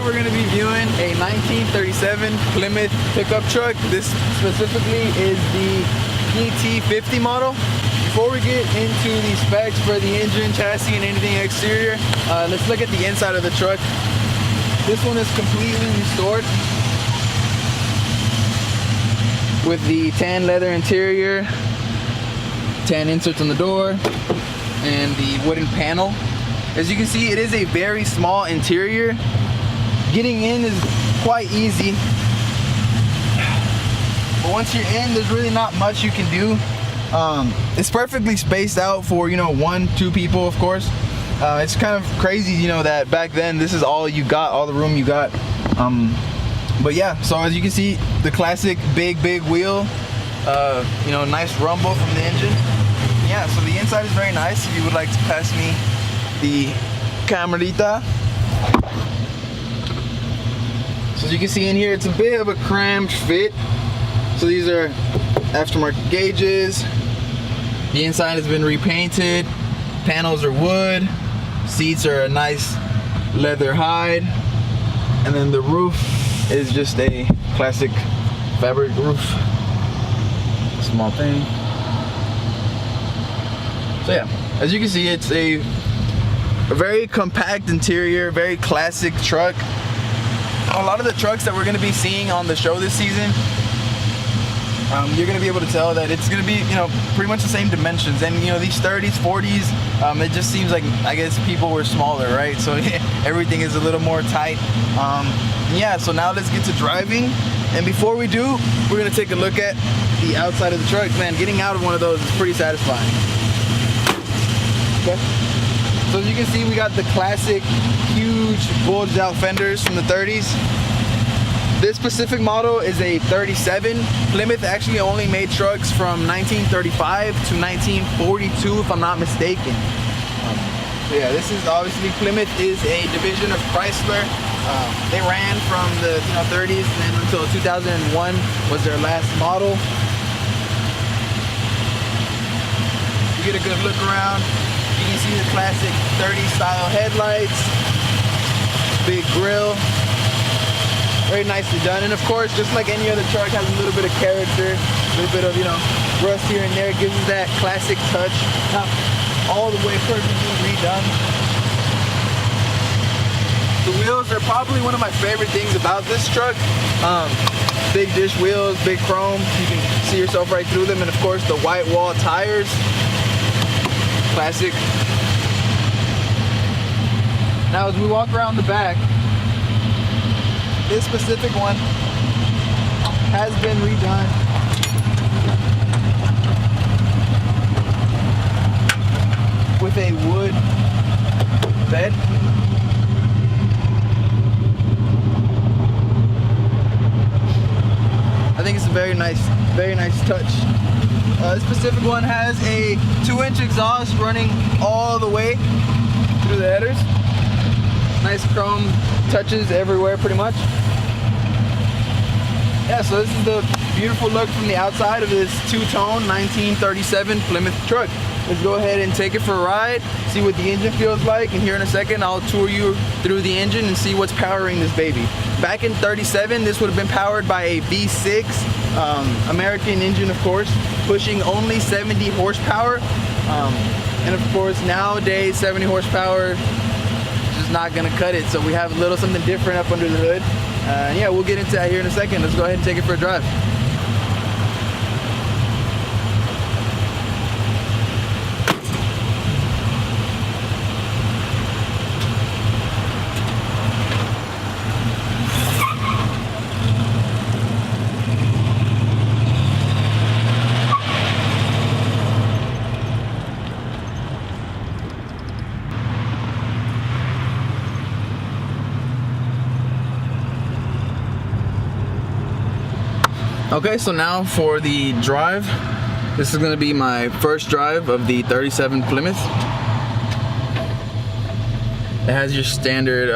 we're going to be viewing a 1937 Plymouth pickup truck. This specifically is the PT50 model. Before we get into the specs for the engine, chassis, and anything exterior, let's look at the inside of the truck. This one is completely restored with the tan leather interior, tan inserts on the door, and the wooden panel. As you can see, it is a very small interior. Getting in is quite easy, but once you're in, there's really not much you can do. It's perfectly spaced out for, you know, 1-2 people, of course. It's kind of crazy, you know, that back then this is all you got, all the room you got. But yeah, so as you can see, the classic big wheel, you know, nice rumble from the engine. Yeah, so the inside is very nice. If you would like to pass me the camarita. So as you can see in here, it's a bit of a cramped fit. So these are aftermarket gauges. The inside has been repainted. Panels are wood. Seats are a nice leather hide. And then the roof is just a classic fabric roof. Small thing. So yeah, as you can see, it's a very compact interior, very classic truck. A lot of the trucks that we're going to be seeing on the show this season, you're going to be able to tell that it's going to be, you know, pretty much the same dimensions. And, you know, these 30s, 40s, it just seems like, I guess, people were smaller, right? So everything is a little more tight. Yeah, so now let's get to driving. And before we do, we're going to take a look at the outside of the truck. Man, getting out of one of those is pretty satisfying. Okay. So as you can see, we got the classic huge bulged out fenders from the 30s. This specific model is a 37. Plymouth actually only made trucks from 1935 to 1942, if I'm not mistaken. So yeah, this is obviously, Plymouth is a division of Chrysler. They ran from the 30s and then until 2001 was their last model. You get a good look around. You can see the classic 30s style headlights, big grille, very nicely done. And of course, just like any other truck, has a little bit of character, a little bit of, you know, rust here and there, gives it that classic touch. Not all the way perfectly redone. The wheels are probably one of my favorite things about this truck. Big dish wheels, big chrome, you can see yourself right through them, and of course the white wall tires. Classic. Now as we walk around the back, this specific one has been redone. With a wood bed. I think it's a very nice touch. This specific one has a 2-inch exhaust running all the way through the headers. Nice chrome touches everywhere pretty much. Yeah, so this is the beautiful look from the outside of this two-tone 1937 Plymouth truck. Let's go ahead and take it for a ride, see what the engine feels like, and here in a second I'll tour you through the engine and see what's powering this baby. Back in 37, this would have been powered by a V6 American engine, of course, pushing only 70 horsepower. And of course, nowadays 70 horsepower is just not gonna cut it, so we have a little something different up under the hood. Yeah, we'll get into that here in a second. Let's go ahead and take it for a drive. Okay, so now for the drive. This is going to be my first drive of the 37 Plymouth. It has your standard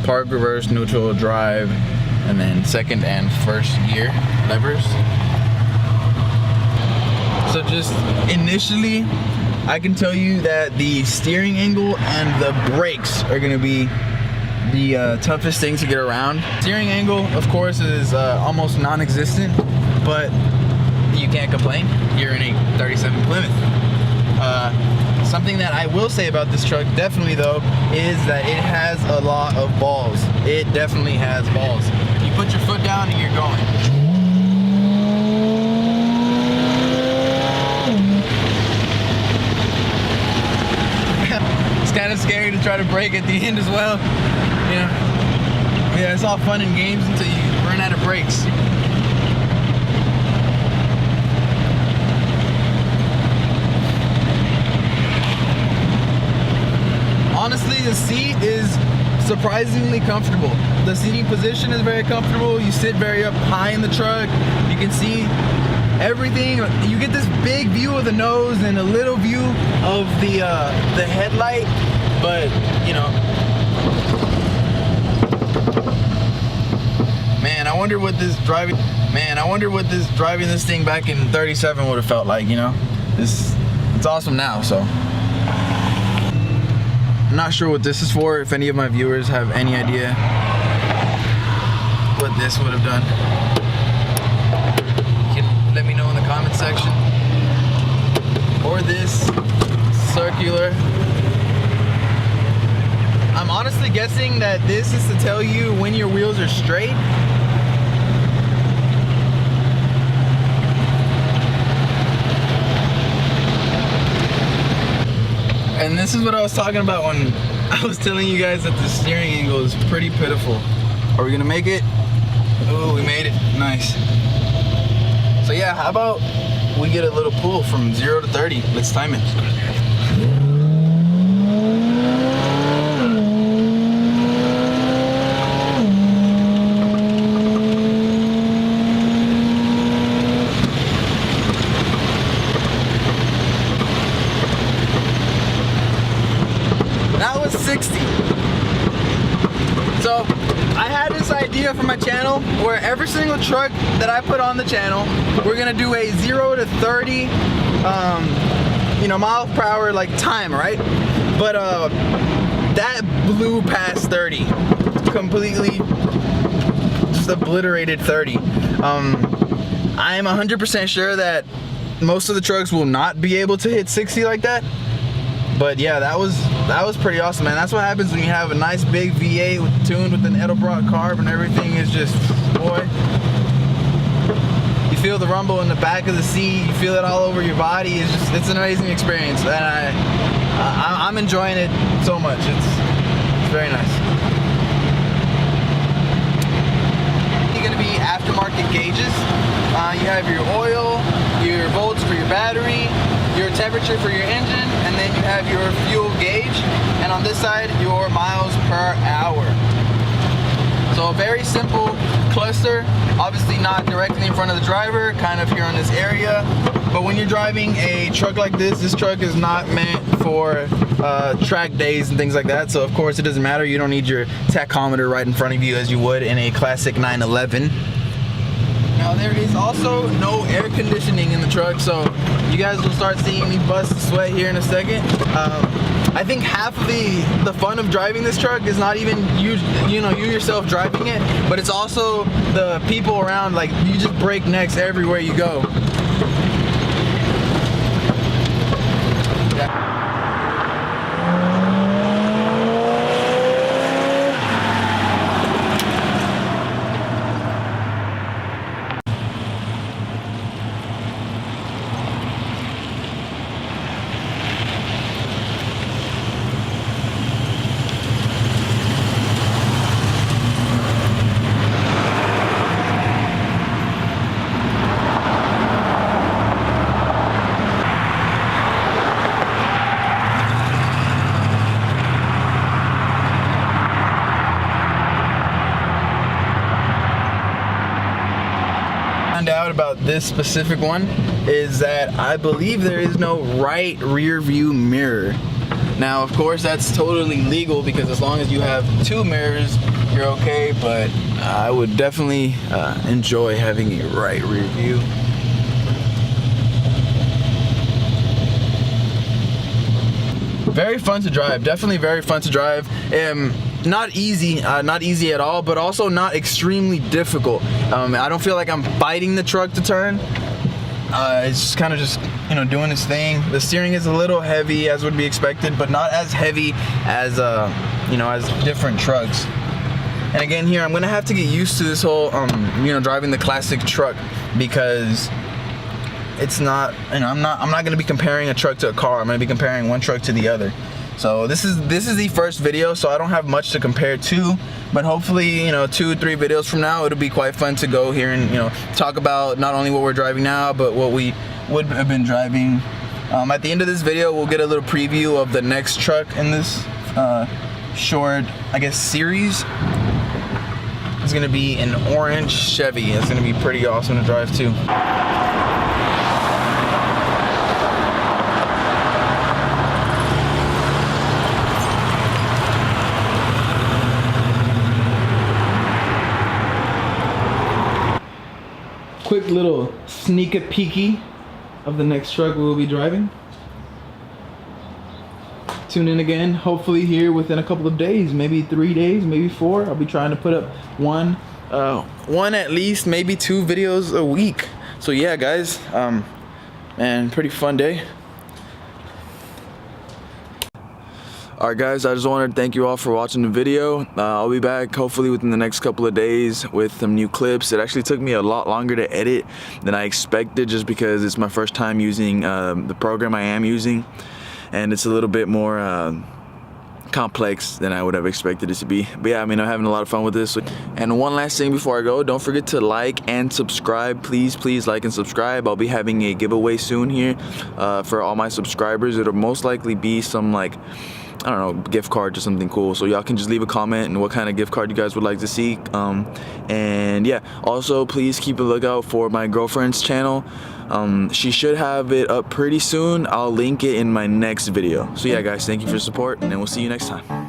park, reverse, neutral, drive, and then second and first gear levers. So just initially, I can tell you that the steering angle and the brakes are going to be the toughest thing to get around. Steering angle, of course, is almost non-existent, but you can't complain. You're in a 37 Plymouth. Something that I will say about this truck, definitely though, is that it has a lot of balls. It definitely has balls. You put your foot down and you're going. It's kind of scary to try to brake at the end as well. You know, yeah, it's all fun and games until you run out of brakes. Honestly, the seat is surprisingly comfortable. The seating position is very comfortable. You sit very up high in the truck. You can see everything. You get this big view of the nose and a little view of the headlight. But you know, man, I wonder what this driving this thing back in 37 would have felt like. You know, it's awesome now. So. I'm not sure what this is for. If any of my viewers have any idea what this would have done, you can let me know in the comment section. Or this circular. I'm honestly guessing that this is to tell you when your wheels are straight. And this is what I was talking about when I was telling you guys that the steering angle is pretty pitiful. Are we gonna make it? Oh, we made it. Nice. So yeah, how about we get a little pull from 0 to 30? Let's time it. That was 60. So I had this idea for my channel where every single truck that I put on the channel, we're gonna do a 0 to 30 miles per hour like time, right? But that blew past 30. Completely just obliterated 30. I'm 100% sure that most of the trucks will not be able to hit 60 like that. But yeah, that was pretty awesome, man. That's what happens when you have a nice big V8 tuned with an Edelbrock carb and everything is just, boy. You feel the rumble in the back of the seat. You feel it all over your body. It's an amazing experience, and I'm enjoying it so much. It's very nice. You're gonna be aftermarket gauges. You have your oil, your volts for your battery, your temperature for your engine, and then you have your fuel gauge, and on this side your miles per hour. So a very simple cluster, obviously not directly in front of the driver, kind of here in this area. But when you're driving a truck like this truck is not meant for track days and things like that. So of course it doesn't matter. You don't need your tachometer right in front of you as you would in a classic 911. Now there is also no air conditioning in the truck, so you guys will start seeing me bust a sweat here in a second. I think half of the fun of driving this truck is not even you yourself driving it, but it's also the people around. Like, you just break necks everywhere you go. Out about this specific one is that I believe there is no right rear view mirror. Now of course that's totally legal because as long as you have 2 mirrors you're okay, but I would definitely enjoy having a right rear view. Very fun to drive, definitely very fun to drive. not easy at all, but also not extremely difficult. I don't feel like I'm fighting the truck to turn. It's just kind of just, you know, doing its thing. The steering is a little heavy, as would be expected, but not as heavy as you know, as different trucks. And again, here I'm gonna have to get used to this whole you know, driving the classic truck, because it's not, you know, I'm not gonna be comparing a truck to a car. I'm gonna be comparing one truck to the other. So this is the first video, so I don't have much to compare to, but hopefully, you know, 2-3 videos from now, it'll be quite fun to go here and, you know, talk about not only what we're driving now, but what we would have been driving. At the end of this video, we'll get a little preview of the next truck in this short, I guess, series. It's gonna be an orange Chevy. It's gonna be pretty awesome to drive too. Quick little sneak a peeky of the next truck we'll be driving. Tune in again, hopefully here within a couple of days, maybe 3 days, maybe 4. I'll be trying to put up one at least, maybe 2 videos a week. So yeah, guys, man, pretty fun day. Alright guys, I just wanted to thank you all for watching the video. I'll be back hopefully within the next couple of days with some new clips. It actually took me a lot longer to edit than I expected, just because it's my first time using the program I am using, and it's a little bit more complex than I would have expected it to be. But yeah, I mean, I'm having a lot of fun with this. And one last thing before I go, don't forget to like and subscribe. Please like and subscribe. I'll be having a giveaway soon here for all my subscribers. It'll most likely be some, like, I don't know, gift card or something cool. So y'all can just leave a comment and what kind of gift card you guys would like to see. And yeah, also please keep a lookout for my girlfriend's channel. She should have it up pretty soon. I'll link it in my next video. So yeah guys, thank you for your support, and then we'll see you next time.